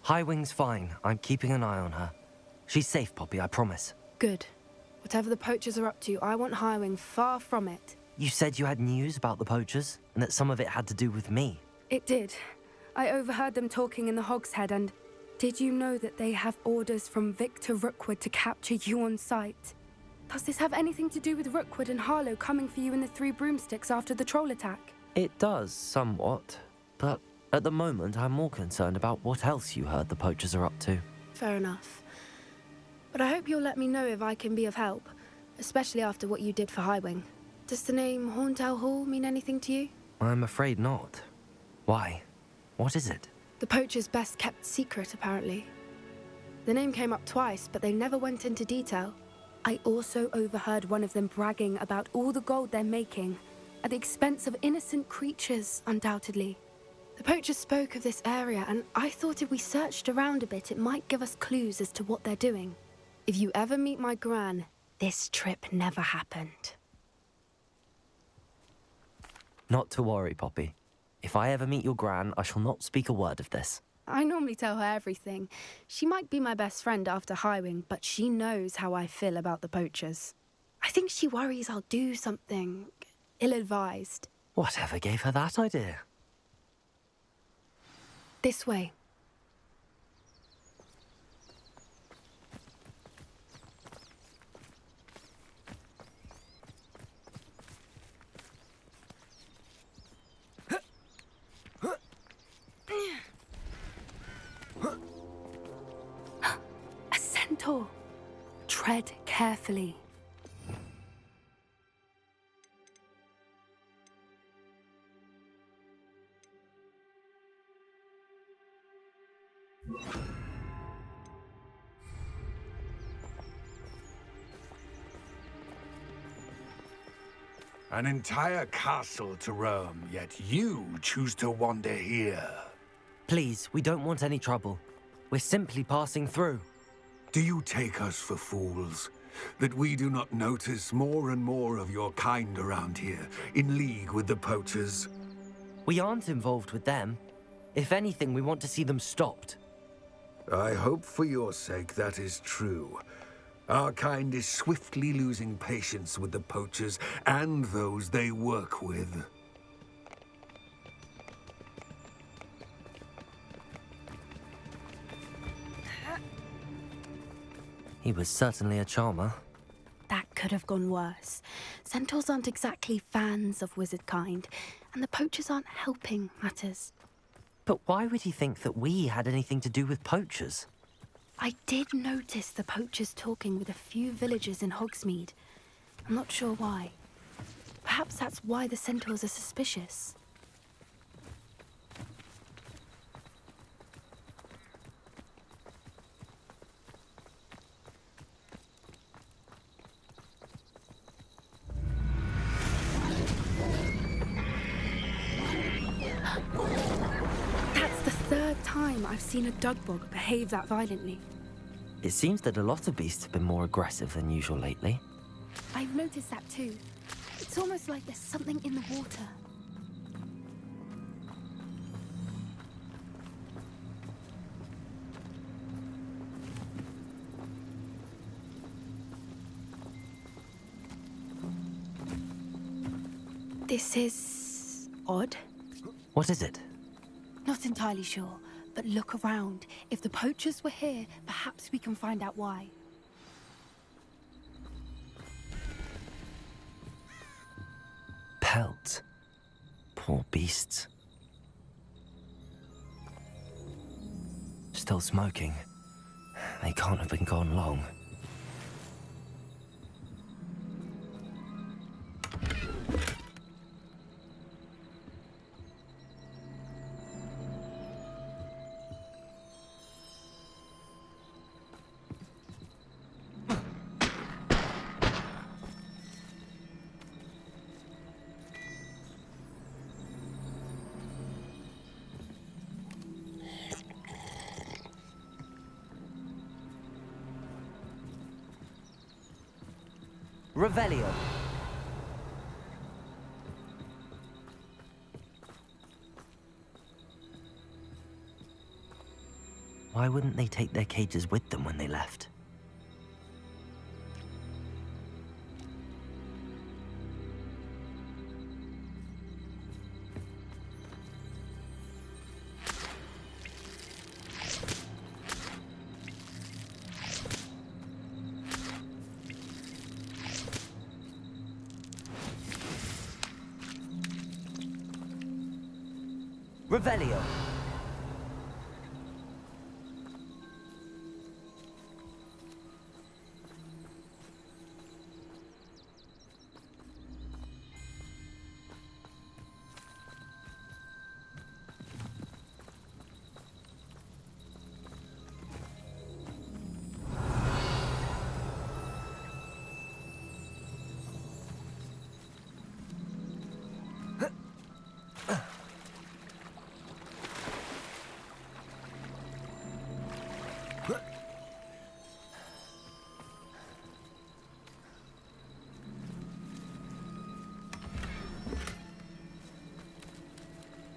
Highwing's fine. I'm keeping an eye on her. She's safe, Poppy, I promise. Good. Whatever the poachers are up to, I want Highwing far from it. You said you had news about the poachers, and that some of it had to do with me. It did. I overheard them talking in the Hogshead, and did you know that they have orders from Victor Rookwood to capture you on sight? Does this have anything to do with Rookwood and Harlow coming for you in the Three Broomsticks after the troll attack? It does, somewhat. But at the moment, I'm more concerned about what else you heard the poachers are up to. Fair enough. But I hope you'll let me know if I can be of help, especially after what you did for Highwing. Does the name Horntail Hall mean anything to you? I'm afraid not. Why? What is it? The poachers' best kept secret, apparently. The name came up twice, but they never went into detail. I also overheard one of them bragging about all the gold they're making, at the expense of innocent creatures, undoubtedly. The poachers spoke of this area, and I thought if we searched around a bit, it might give us clues as to what they're doing. If you ever meet my gran, this trip never happened. Not to worry, Poppy. If I ever meet your gran, I shall not speak a word of this. I normally tell her everything. She might be my best friend after Highwing, but she knows how I feel about the poachers. I think she worries I'll do something ill-advised. Whatever gave her that idea? This way. A centaur. Tread carefully. An entire castle to roam, yet you choose to wander here. Please, we don't want any trouble. We're simply passing through. Do you take us for fools? That we do not notice more and more of your kind around here, in league with the poachers? We aren't involved with them. If anything, we want to see them stopped. I hope for your sake that is true. Our kind is swiftly losing patience with the poachers and those they work with. He was certainly a charmer. That could have gone worse. Centaurs aren't exactly fans of wizard kind, and the poachers aren't helping matters. But why would he think that we had anything to do with poachers? I did notice the poachers talking with a few villagers in Hogsmeade. I'm not sure why. Perhaps that's why the centaurs are suspicious. That's the third time I've seen a dugbog behave that violently. It seems that a lot of beasts have been more aggressive than usual lately. I've noticed that too. It's almost like there's something in the water. This is odd. What is it? Not entirely sure, but look around. If the poachers were here, perhaps we can find out why. Pelt. Poor beasts. Still smoking. They can't have been gone long. Revelio. Why wouldn't they take their cages with them when they left? Revelio.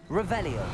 Revelio.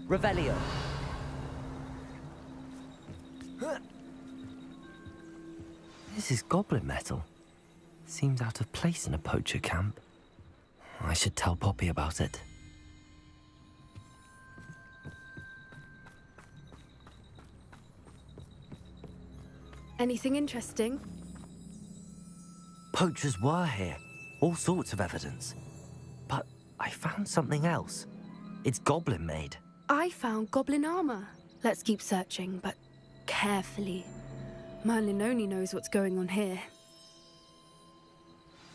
Revelio. This is goblin metal. Seems out of place in a poacher camp. I should tell Poppy about it. Anything interesting? Poachers were here. All sorts of evidence. But I found something else. It's goblin made. I found goblin armor. Let's keep searching, but carefully. Merlin only knows what's going on here.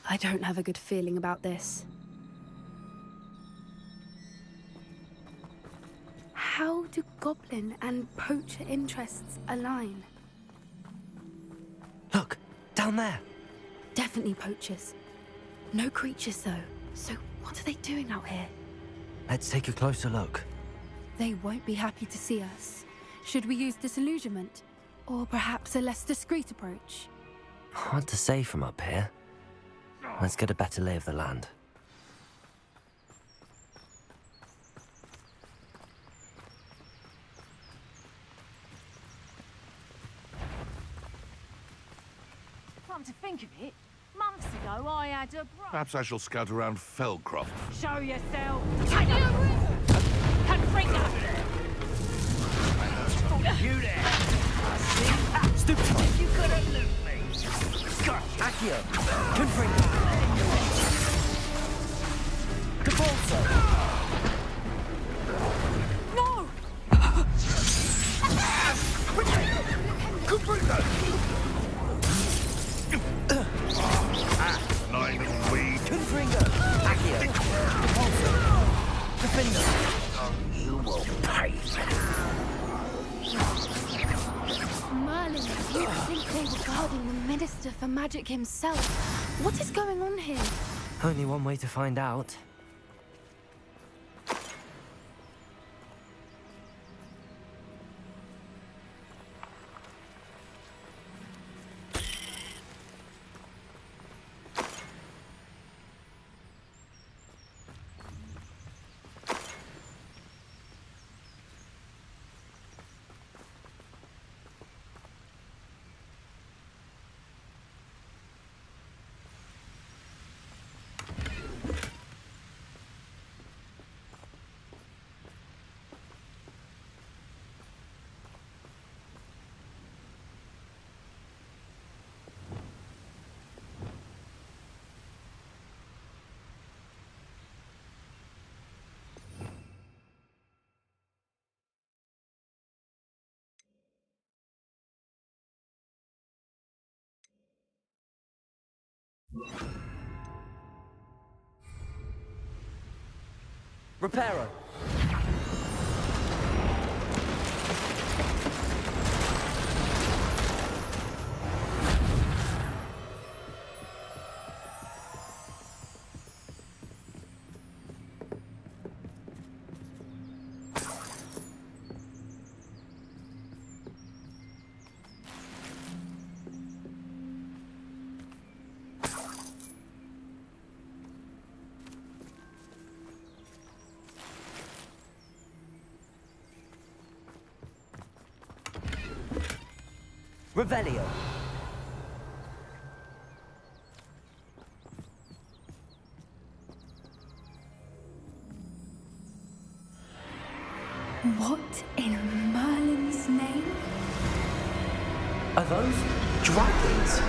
I don't have a good feeling about this. How do goblin and poacher interests align? Look, down there. Definitely poachers. No creatures, though. So what are they doing out here? Let's take a closer look. They won't be happy to see us. Should we use disillusionment? Or perhaps a less discreet approach? Hard to say from up here. Let's get a better lay of the land. Come to think of it, months ago I had a Perhaps I shall scout around Fellcroft. Show yourself! Take a Confringo! You there! Stupid! You could have looked me! Gotcha! Accio! Confringo! Devolso! No! Lying little weed. Confringo! Accio! Devolso! Defender! You will pay! Merlin, you'd think they were guarding the Minister for Magic himself. What is going on here? Only one way to find out. Reparo. Revelio. What in Merlin's name? Are those dragons?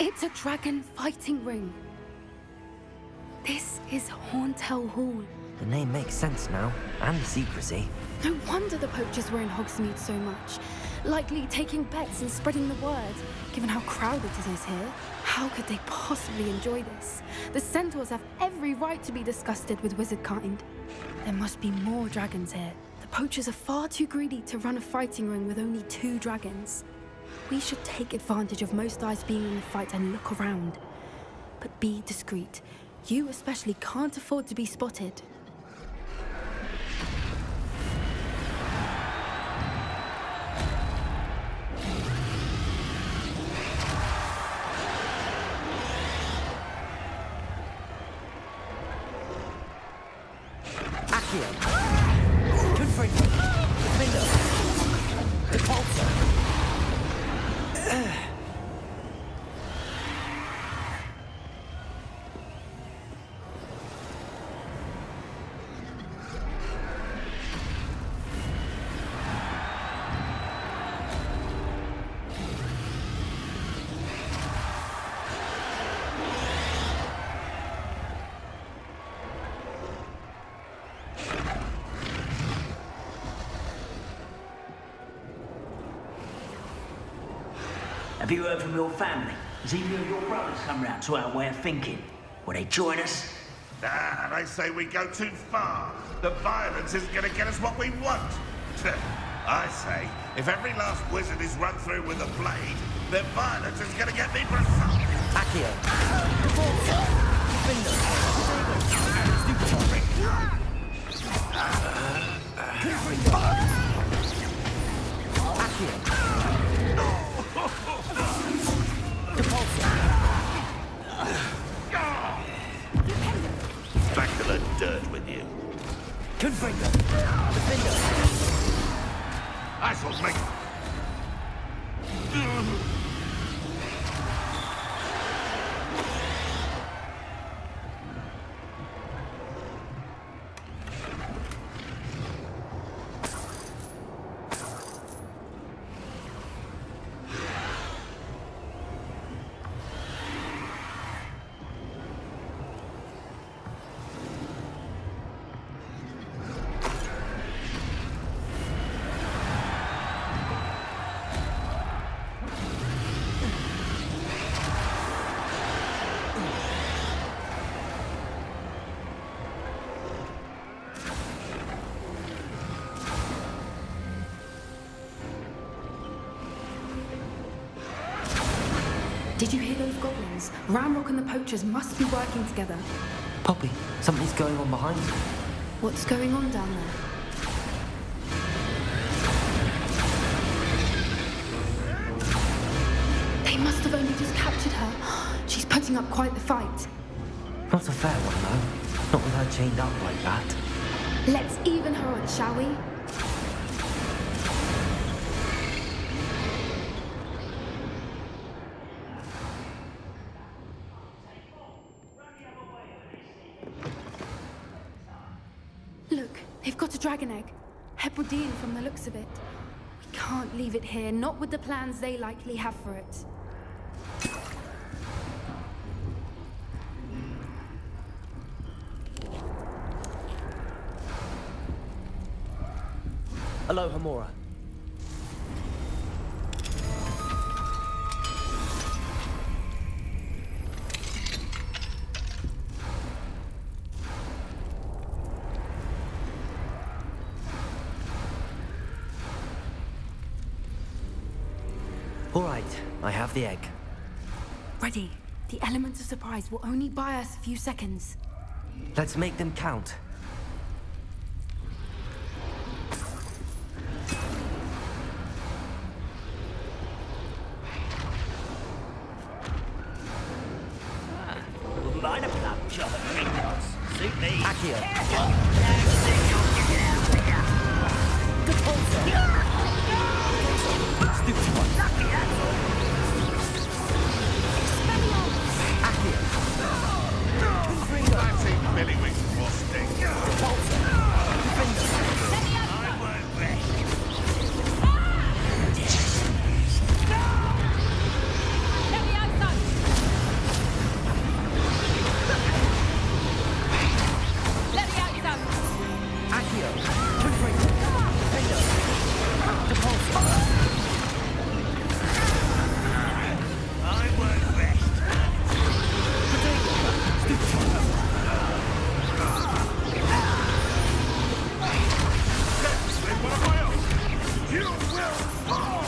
It's a dragon fighting ring. This is Hauntel Hall. The name makes sense now, and the secrecy. No wonder the poachers were in Hogsmeade so much. Likely taking bets and spreading the word. Given how crowded it is here, how could they possibly enjoy this? The centaurs have every right to be disgusted with wizard kind. There must be more dragons here. The poachers are far too greedy to run a fighting ring with only 2 dragons. We should take advantage of most eyes being in the fight and look around. But be discreet. You especially can't afford to be spotted. Accio. Confringo. Defender. Repulsor. Have you heard from your family? Has either of your brothers come round to our way of thinking? Will they join us? Ah, they say we go too far. The violence isn't going to get us what we want. I say, if every last wizard is run through with a blade, then violence is going to get me precise. Accio. Repulsor. Defender. Confringo. Accio. Back to the dirt with you. Confringo. Defender. I shall make... Did you hear those goblins? Ramrock and the poachers must be working together. Poppy, something's going on behind you. What's going on down there? They must have only just captured her. She's putting up quite the fight. Not a fair one, though. Not with her chained up like that. Let's even her on, shall we? Look, they've got a dragon egg. Hebridean from the looks of it. We can't leave it here, not with the plans they likely have for it. Aloha, Mora. All right, I have the egg. Ready. The elements of surprise will only buy us a few seconds. Let's make them count. Mind a plum job at Pringles. Suit me. Accio. Stupid one. That's it, Billywig's frosting. I won't rest. Accio. Confringo. Defender. Depulso. I won't rest. You will fall!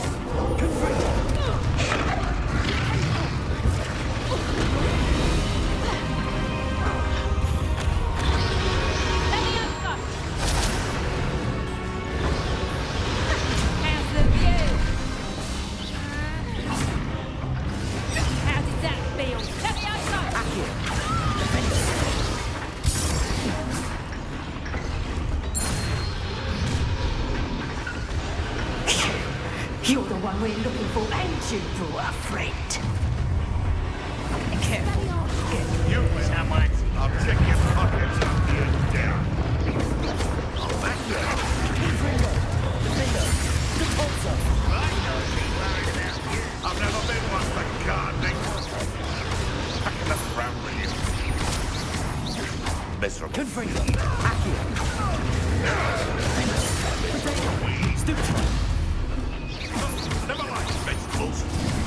You're the one we're looking for, ain't you, poor friend? Careful. You will. Someone's I'll check your pockets after you're down. Back there. I know be worried about you. I've never been one for gardening. Packing up around with you. Miserable. Confringo. Accio. Stupid. Never mind vegetables.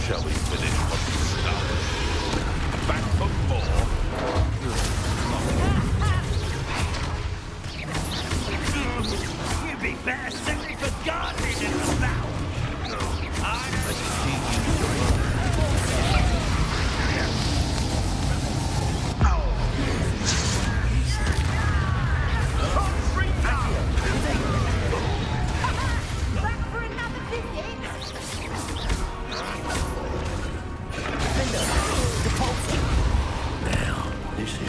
Shall we finish what we started? Back for more. You'd be better suited for gardening than for that one. Back for another visit? This is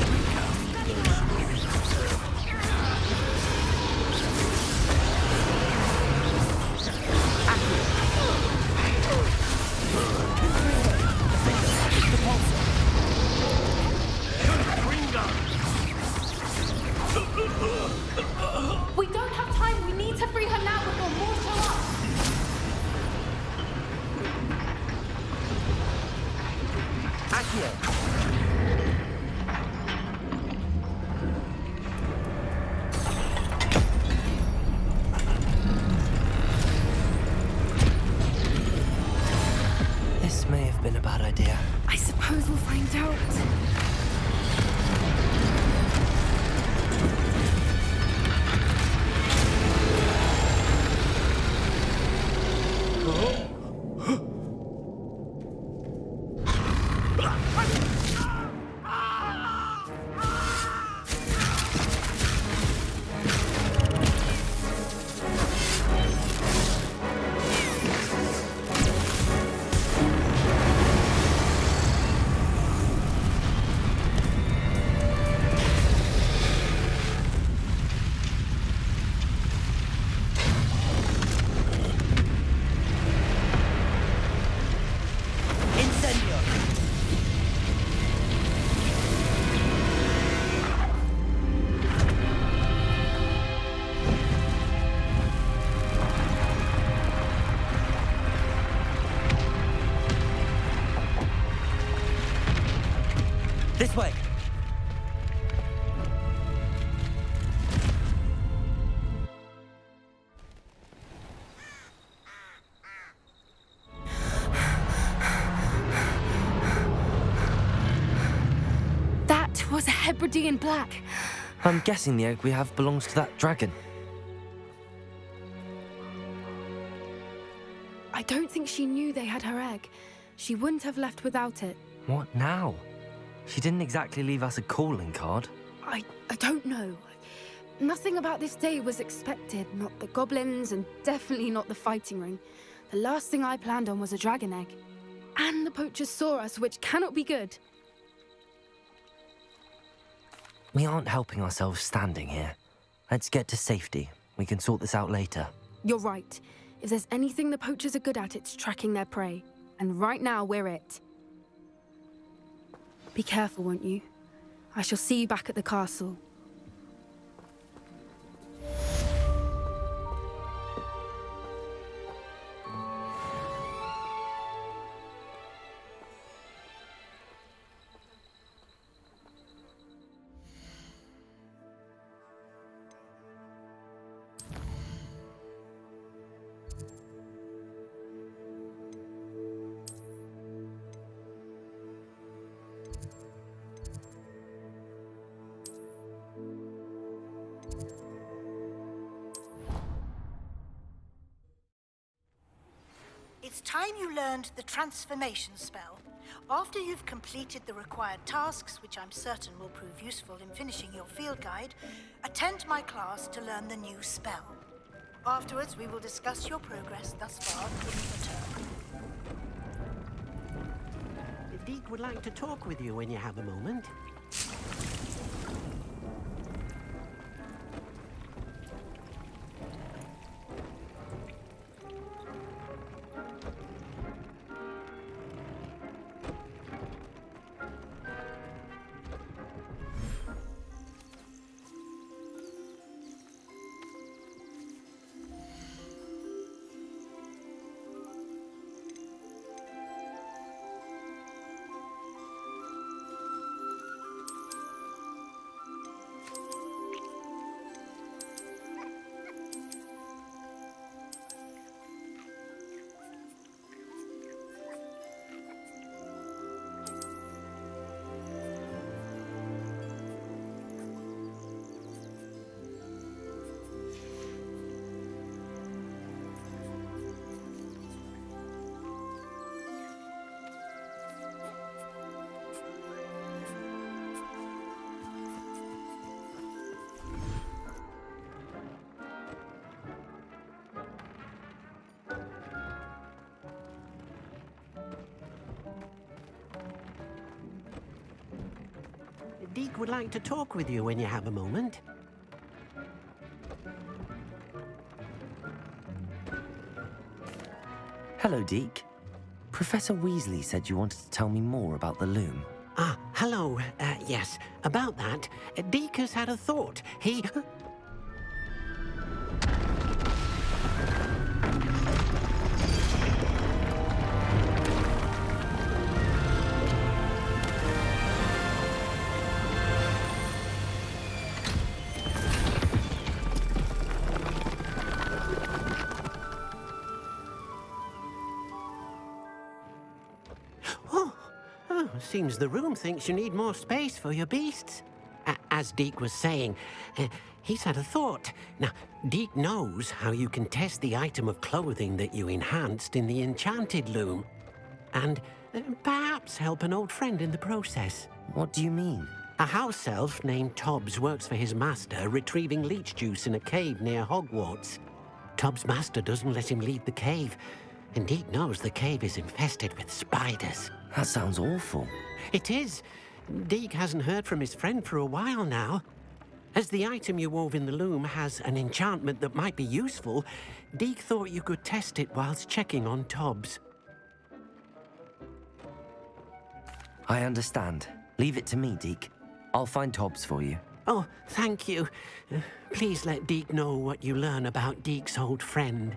We don't have time. We need to free her now before more show up. Accio. This way! That was a Hebridean black. I'm guessing the egg we have belongs to that dragon. I don't think she knew they had her egg. She wouldn't have left without it. What now? She didn't exactly leave us a calling card. I don't know. Nothing about this day was expected. Not the goblins, and definitely not the fighting ring. The last thing I planned on was a dragon egg. And the poachers saw us, which cannot be good. We aren't helping ourselves standing here. Let's get to safety. We can sort this out later. You're right. If there's anything the poachers are good at, it's tracking their prey. And right now, we're it. Be careful, won't you? I shall see you back at the castle. It's time you learned the transformation spell. After you've completed the required tasks, which I'm certain will prove useful in finishing your field guide, attend my class to learn the new spell. Afterwards, we will discuss your progress thus far in the term. Deke would like to talk with you when you have a moment. Deke would like to talk with you when you have a moment. Hello, Deke. Professor Weasley said you wanted to tell me more about the loom. Ah, hello. Yes, about that. Deke has had a thought. He... Seems the room thinks you need more space for your beasts. As Deke was saying, he's had a thought. Now, Deke knows how you can test the item of clothing that you enhanced in the enchanted loom. And perhaps help an old friend in the process. What do you mean? A house elf named Tobbs works for his master, retrieving leech juice in a cave near Hogwarts. Tobbs' master doesn't let him leave the cave, and Deke knows the cave is infested with spiders. That sounds awful. It is. Deke hasn't heard from his friend for a while now. As the item you wove in the loom has an enchantment that might be useful, Deke thought you could test it whilst checking on Tobbs. I understand. Leave it to me, Deke. I'll find Tobbs for you. Oh, thank you. Please let Deke know what you learn about Deke's old friend.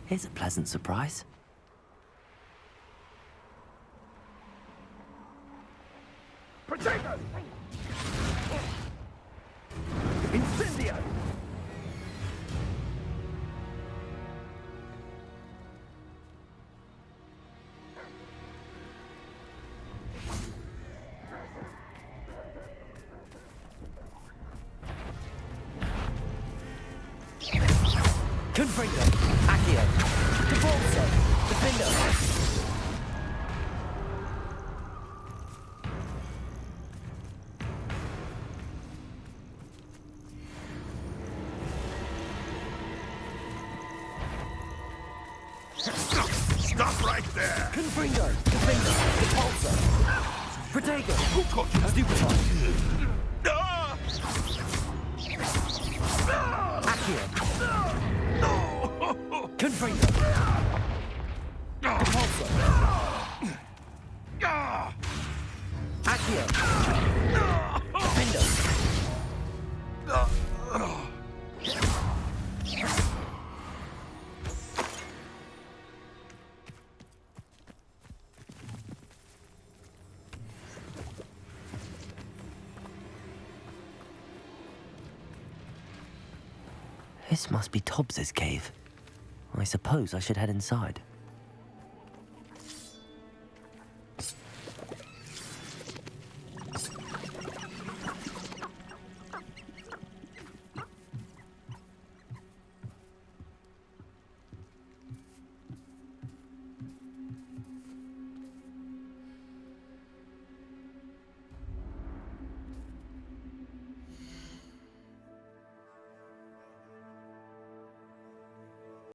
Here's a pleasant surprise. Potato! Incendio! Confringo, Accio, Devolso, Defendo. Stop right there! Confringo, Defendo, Depulso, Protego, Stupefy, Ah! Accio, Confringo, Depulso, Accio, Defendo. This must be Tobbs's cave. I suppose I should head inside.